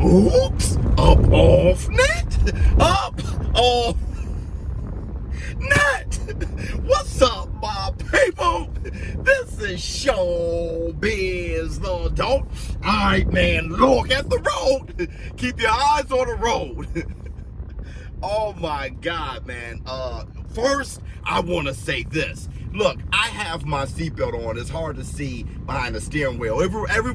Oops, up off net, up off net. What's up, my people? This is ShowBizz, the adult. All right, man, look at the road. Keep your eyes on the road. Oh my God, man. First, I want to say this. Look, I have my seatbelt on. It's hard to see behind the steering wheel. Every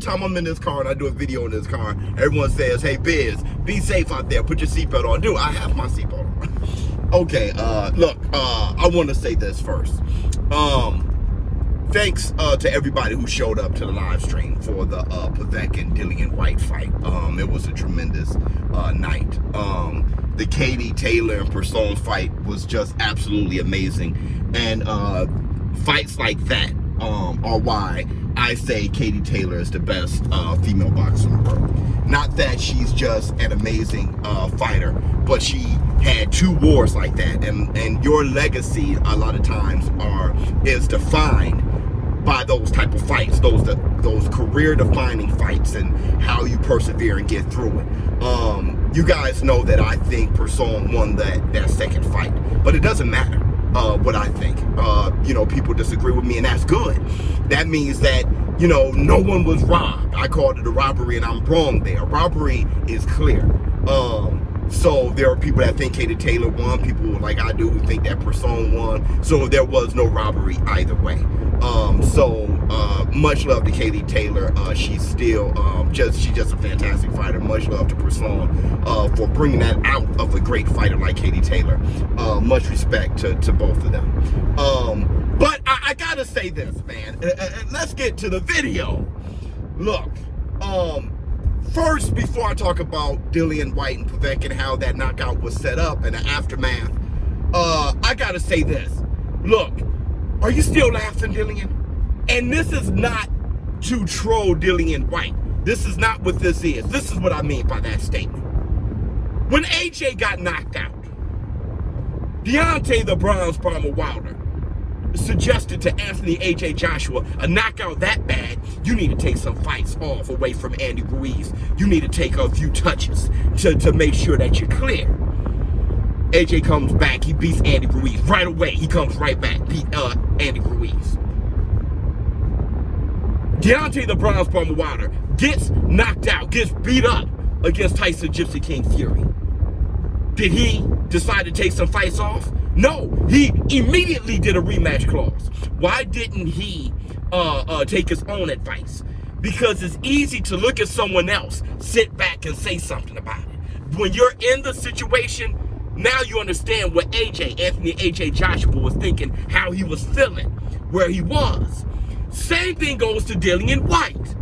time I'm in this car and I do a video in this car, everyone says, hey, Biz, be safe out there. Put your seatbelt on. Dude, I have my seatbelt on. Okay, look, I want to say this first. Thanks to everybody who showed up to the live stream for the Pavek and Dilian Whyte fight. It was a tremendous night. The Katie Taylor and Person fight was just absolutely amazing. And fights like that are why I say Katie Taylor is the best female boxer in the world. Not that she's just an amazing fighter, but she had 2 wars like that. And your legacy a lot of times is defined by those type of fights, those career-defining fights, and how you persevere and get through it. You guys know that I think Person won that second fight, but it doesn't matter what I think. You know, people disagree with me, and that's good. That means that, you know, no one was robbed. I called it a robbery, and I'm wrong there. Robbery is clear. So there are people that think Katie Taylor won, people like I do who think that Person won. So there was no robbery either way. Much love to Katie Taylor. She's still she's just a fantastic fighter. Much love to Person for bringing that out of a great fighter like Katie Taylor. Much respect to both of them. But I gotta say this, man. Let's get to the video. Look, first, before I talk about Dilian Whyte and Pavek and how that knockout was set up and the aftermath, I gotta say this. Look, are you still laughing, Dilian? And this is not to troll Dilian Whyte. This is not what this is. This is what I mean by that statement. When AJ got knocked out, Deontay the Bronze Bomber Wilder suggested to Anthony AJ Joshua, a knockout that bad, you need to take some fights off away from Andy Ruiz. You need to take a few touches to make sure that you're clear. AJ comes back, he beats Andy Ruiz right away. He comes right back, beat Andy Ruiz. Deontay the Bronze Bomber Wilder gets knocked out, gets beat up against Tyson Gypsy King Fury. Did he decide to take some fights off? No, he immediately did a rematch clause. Why didn't he take his own advice? Because it's easy to look at someone else, sit back and say something about it. When you're in the situation, now you understand what Anthony AJ Joshua was thinking, how he was feeling, where he was. Same thing goes to Dilian Whyte.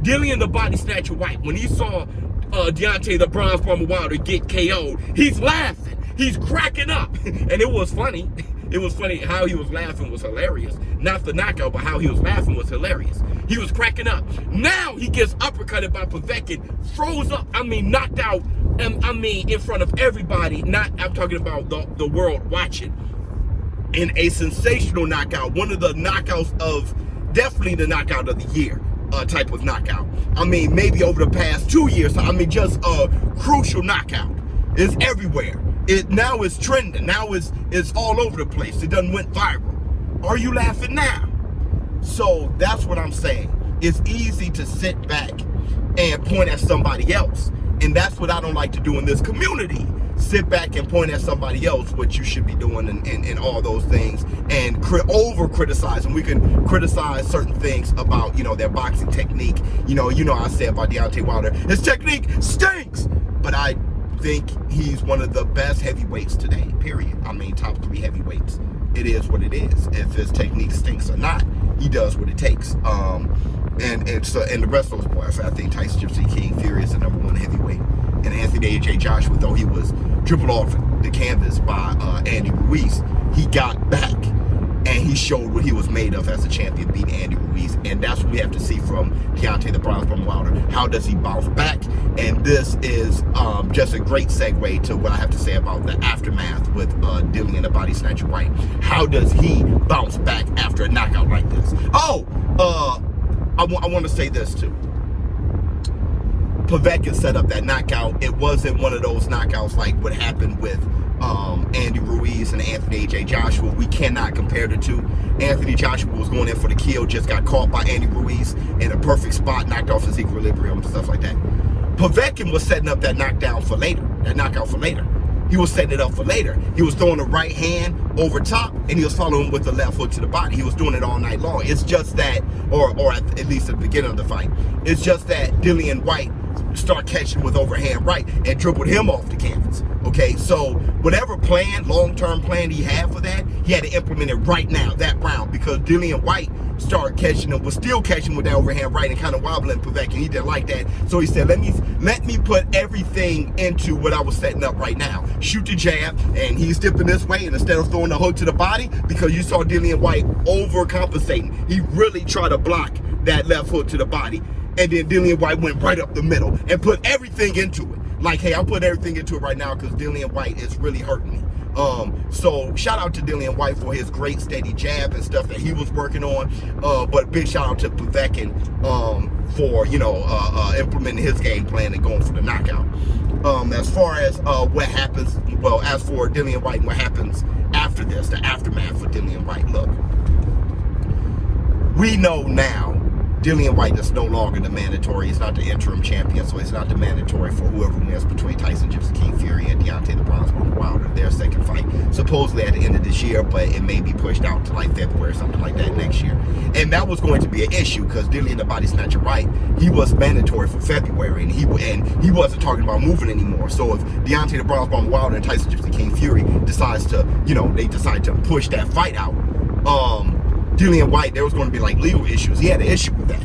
Dilian the Body Snatcher Whyte, when he saw Deontay the Bronze Bomber Wilder get KO'd, he's laughing. He's cracking up. And it was funny. It was funny how he was laughing was hilarious. Not the knockout, but how he was laughing was hilarious. He was cracking up. Now he gets uppercutted by Pavek and froze up, knocked out, in front of everybody. I'm talking about the world watching. In a sensational knockout. One of the knockouts of, definitely the knockout of the year type of knockout. Maybe over the past 2 years. Just a crucial knockout. It's everywhere. Now it's trending. Now it's all over the place. It done went viral. Are you laughing now? So that's what I'm saying. It's easy to sit back and point at somebody else. And that's what I don't like to do in this community. Sit back and point at somebody else what you should be doing and all those things. And over-criticize. And we can criticize certain things about, their boxing technique. I say about Deontay Wilder, his technique stinks. But I think he's one of the best heavyweights today, period. Top 3 heavyweights. It is what it is. If his technique stinks or not, he does what it takes. And the rest of those boys, I think Tyson Gypsy King Fury is the #1 heavyweight. And Anthony AJ Joshua, though he was dribbled off the canvas by Andy Ruiz, he got back and he showed what he was made of as a champion, beating Andy Ruiz. And that's what we have to see from Deontay the Bronze Bomber Wilder. How does he bounce back? And this is just a great segue to what I have to say about the aftermath with Dilian the Body Snatcher Whyte. How does he bounce back after a knockout like this? I want to say this too. Povetkin set up that knockout. It wasn't one of those knockouts like what happened with Andy Ruiz and Anthony A.J. Joshua. We cannot compare the two. Anthony Joshua was going in for the kill, just got caught by Andy Ruiz in a perfect spot, knocked off his equilibrium, stuff like that. Povetkin was setting up that knockout for later. He was setting it up for later. He was throwing the right hand over top, and he was following with the left hook to the body. He was doing it all night long. It's just that, or at least at the beginning of the fight, it's just that Dilian Whyte start catching with overhand right and dribbled him off the canvas. Okay, so whatever plan, long-term plan he had for that, he had to implement it right now, that round, because Dilian Whyte started catching him, was still catching with that overhand right and kind of wobbling Povetkin. He didn't like that. So he said, let me put everything into what I was setting up right now. Shoot the jab, and he's dipping this way, and instead of throwing the hook to the body, because you saw Dilian Whyte overcompensating, he really tried to block that left hook to the body. And then Dilian Whyte went right up the middle and put everything into it. Like, hey, I'm putting everything into it right now because Dilian Whyte is really hurting me. So shout out to Dilian Whyte for his great steady jab and stuff that he was working on. But big shout out to Povetkin for, implementing his game plan and going for the knockout. As far as what happens, well, as for Dilian Whyte and what happens after this, the aftermath for Dilian Whyte, look, we know now Dilian Whyte is no longer the mandatory. He's not the interim champion, so he's not the mandatory for whoever wins between Tyson Gypsy King Fury and Deontay the Bronze Bomber Wilder. Their second fight, supposedly at the end of this year, but it may be pushed out to like February or something like that next year. And that was going to be an issue because Dilian the Body Snatcher Whyte, he was mandatory for February, and he wasn't talking about moving anymore. So if Deontay the Bronze Bomber Wilder and Tyson Gypsy King Fury decides to, they decide to push that fight out, Dilian Whyte, there was going to be like legal issues. He had an issue with that.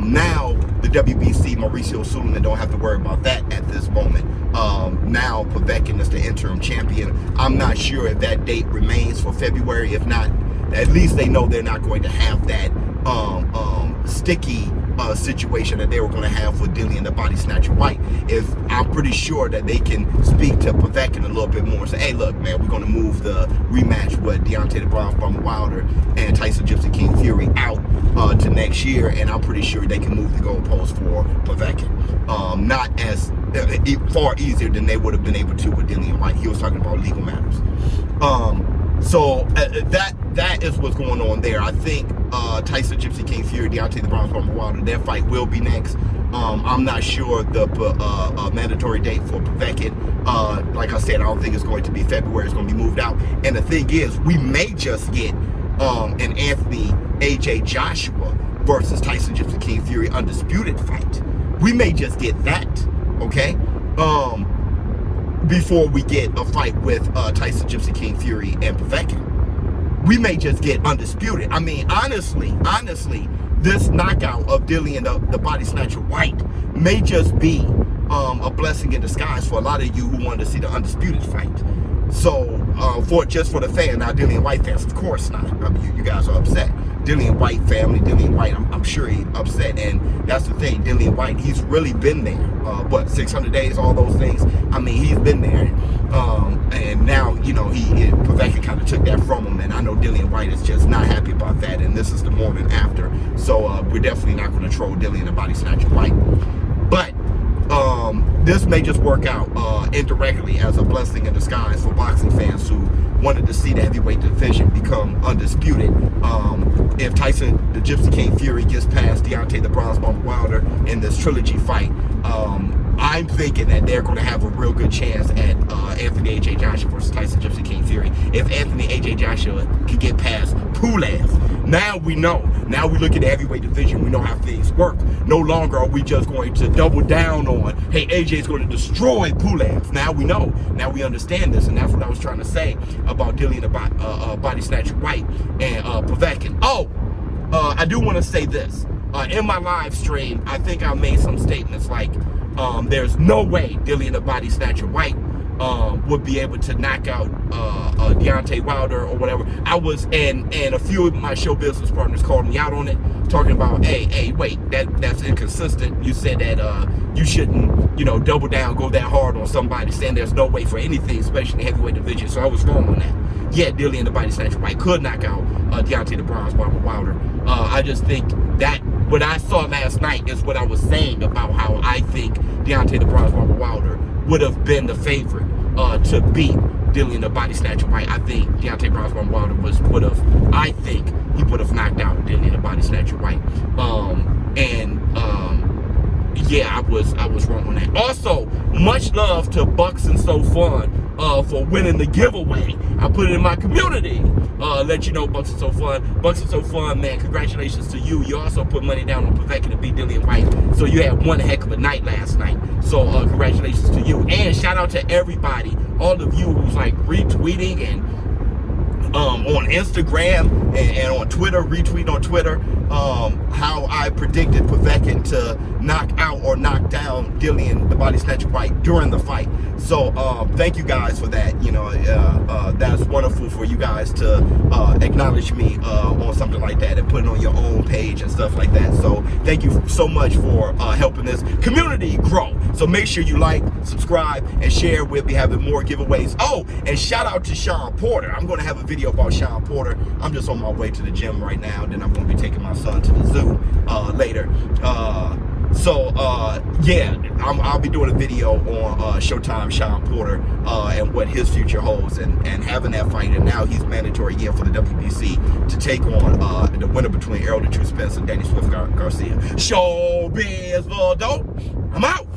Now the WBC, Mauricio Suleiman don't have to worry about that at this moment. Now Povetkin is the interim champion. I'm not sure if that date remains for February. If not, at least they know they're not going to have that sticky situation that they were going to have for Dilian the Body Snatcher Whyte. If I'm pretty sure that they can speak to Povetkin a little bit more and say, hey, look, man, we're going to move the rematch with Deontay the Bronze Bomber Wilder and Tyson Gypsy King Fury out to next year, and I'm pretty sure they can move the goalpost for Povetkin. Not as far easier than they would have been able to with Dilian Whyte. He was talking about legal matters. So that is what's going on there. I think Tyson Gypsy King Fury, Deontay the Bronze Bomber Wilder, their fight will be next. I'm not sure the mandatory date for Povetkin. Like I said, I don't think it's going to be February. It's going to be moved out. And the thing is, we may just get an Anthony A.J. Joshua versus Tyson Gypsy King Fury undisputed fight. We may just get that, okay? Before we get a fight with Tyson Gypsy King Fury and Povetkin. We may just get undisputed. I mean, honestly, this knockout of Dilian the Body Snatcher Whyte may just be a blessing in disguise for a lot of you who wanted to see the undisputed fight. So, for the fan, now Dilian Whyte fans, of course not. I mean, you guys are upset. Dilian Whyte family, Dilian Whyte, I'm sure he's upset, and that's the thing. Dilian Whyte, he's really been there. 600 days, all those things. I mean, he's been there, and now Povetkin kind of took that from him, and I know Dilian Whyte is just not happy about that. And this is the morning after, so we're definitely not going to troll Dilian the Body Snatcher Whyte, but this may just work out indirectly as a blessing in disguise for boxing fans who wanted to see the heavyweight division become undisputed. If Tyson the Gypsy King Fury gets past Deontay the Bronze Bomber Wilder in this trilogy fight, I'm thinking that they're going to have a real good chance at Anthony A.J. Joshua versus Tyson Gypsy King Fury. If Anthony A.J. Joshua can get past Pulev, now we know. Now we look at the heavyweight division, we know how things work. No longer are we just going to double down on, hey, AJ is going to destroy Pulev. Now we know. Now we understand this, and that's what I was trying to say about Dilian the Body Snatcher Whyte and Povetkin. I do want to say this. In my live stream, I think I made some statements like, there's no way Dilian the Body Snatcher Whyte would be able to knock out Deontay Wilder or whatever. I was, and a few of my show business partners called me out on it, talking about, hey, wait, that's inconsistent. You said that you shouldn't, double down, go that hard on somebody, saying there's no way for anything, especially in the heavyweight division. So I was wrong on that. Yeah, Dilian the Body Snatcher Whyte could knock out Deontay the Bronze Bomber Wilder. I just think that what I saw last night is what I was saying about how I think Deontay the Bronze Bomber Wilder would have been the favorite to beat Dilian the Body Snatcher Whyte. I think Deontay Bronze Bomber Wilder would have knocked out Dilian the Body Snatcher Whyte. Yeah, I was wrong on that. Also, much love to Bucks and So Fun for winning the giveaway. I put it in my community. Let you know, Bucks and So Fun. Bucks and So Fun, man, congratulations to you. You also put money down on Povetkin to beat Dilian Whyte. So you had one heck of a night last night. So congratulations to you. And shout out to everybody, all of you who's like retweeting and on Instagram and on Twitter, retweet on Twitter, how I predicted Povetkin to knock out or knock down Dilian the Body Snatcher Whyte during the fight. So thank you guys for that. You know, that's wonderful for you guys to acknowledge me on something like that and put it on your own page and stuff like that. So thank you so much for helping this community grow. So make sure you like, subscribe, and share. We'll be having more giveaways. Oh, and shout out to Sean Porter. I'm going to have a video about Sean Porter. I'm just on my way to the gym right now. Then I'm going to be taking my son to the zoo later. Yeah, I'll be doing a video on Showtime Sean Porter and what his future holds, and having that fight. And now he's mandatory again for the WBC to take on the winner between Errol the True Spence and Danny Swift Garcia. ShowBizz, I'm out.